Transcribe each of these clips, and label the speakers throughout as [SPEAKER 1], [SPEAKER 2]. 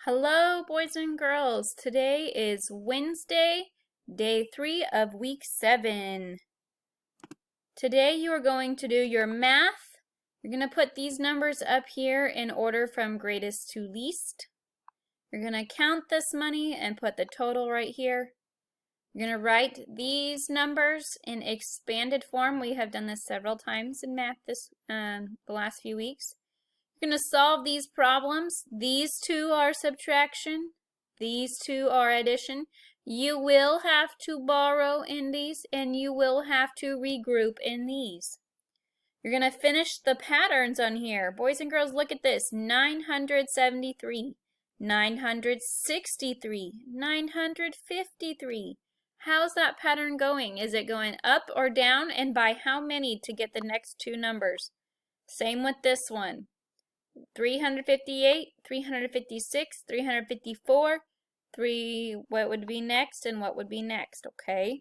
[SPEAKER 1] Hello, boys and girls. Today is Wednesday, day 3 of week 7. Today you are going to do your math. You're going to put these numbers up here in order from greatest to least. You're going to count this money and put the total right here. You're going to write these numbers in expanded form. We have done this several times in math the last few weeks. You're going to solve these problems. These two are subtraction. These two are addition. You will have to borrow in these, and you will have to regroup in these. You're going to finish the patterns on here. Boys and girls, look at this. 973, 963, 953. How's that pattern going? Is it going up or down, and by how many to get the next two numbers? Same with this one. 358, 356, 354, what would be next and what would be next, okay?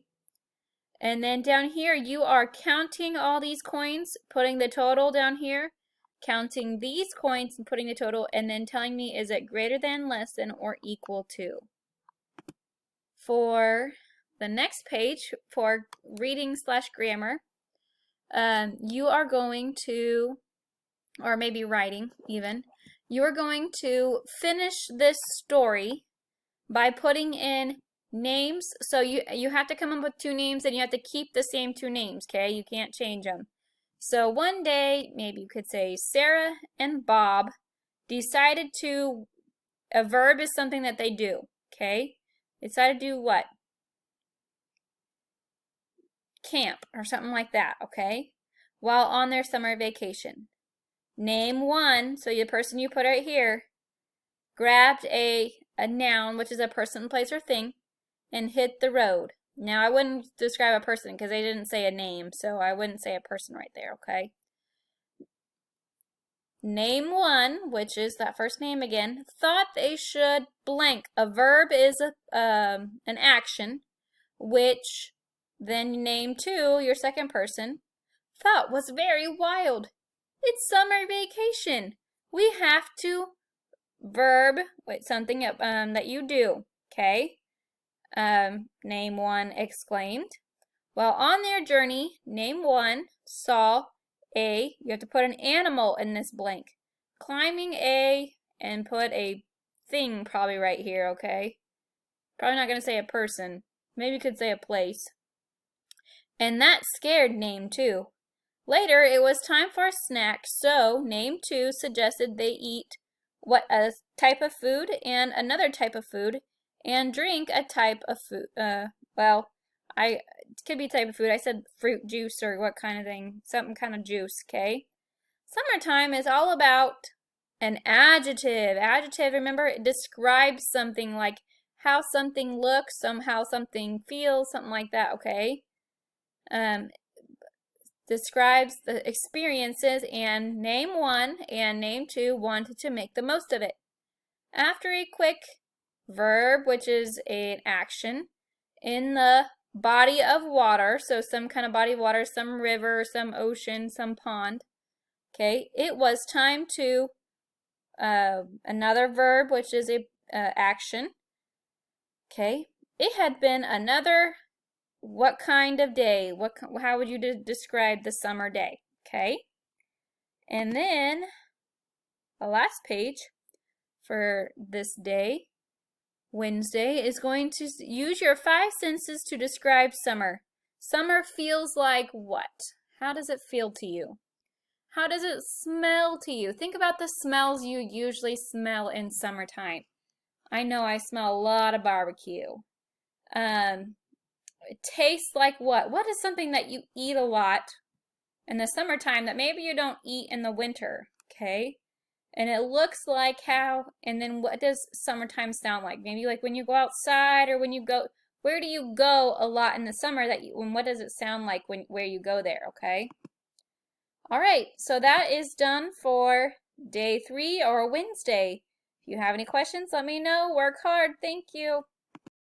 [SPEAKER 1] And then down here, you are counting all these coins, putting the total down here, counting these coins and putting the total, and then telling me is it greater than, less than, or equal to. For the next page, for reading/grammar, you are going to, or maybe writing even, you're going to finish this story by putting in names. So you have to come up with two names, and you have to keep the same two names, okay? You can't change them. So one day, maybe you could say Sarah and Bob decided to, a verb is something that they do, okay? They decided to do what? Camp or something like that, okay? While on their summer vacation. Name one, so the person you put right here grabbed a noun, which is a person, place, or thing, and hit the road. Now, I wouldn't describe a person because they didn't say a name, so I wouldn't say a person right there, okay? Name one, which is that first name again, thought they should blank. A verb is an action, which then name two, your second person, thought was very wild. It's summer vacation. We have to verb with something that you do, okay? Name one, exclaimed. While on their journey, name one, saw a, you have to put an animal in this blank. Climbing a, and put a thing probably right here, okay? Probably not going to say a person. Maybe you could say a place. And that scared name two. Later, it was time for a snack, so name two suggested they eat a type of food and another type of food, and drink a type of food. It could be type of food. I said fruit juice or what kind of thing, some kind of juice, okay? Summertime is all about an adjective. Adjective, remember, it describes something, like how something looks, how something feels, something like that, okay? Describes the experiences, and name one and name two wanted to make the most of it. After a quick verb, which is an action, in the body of water, so some kind of body of water, some river, some ocean, some pond, okay, it was time to, another verb, which is a action, okay, it had been another, what kind of day? How would you describe the summer day? Okay. And then the last page for this day, Wednesday, is going to use your 5 senses to describe summer. Summer feels like what? How does it feel to you? How does it smell to you? Think about the smells you usually smell in summertime. I know I smell a lot of barbecue. It tastes like what? What is something that you eat a lot in the summertime that maybe you don't eat in the winter, okay? And it looks like how, and then what does summertime sound like? Maybe like when you go outside, or when you go, where do you go a lot in the summer and what does it sound like where you go there, okay? All right, so that is done for day 3 or Wednesday. If you have any questions, let me know. Work hard. Thank you.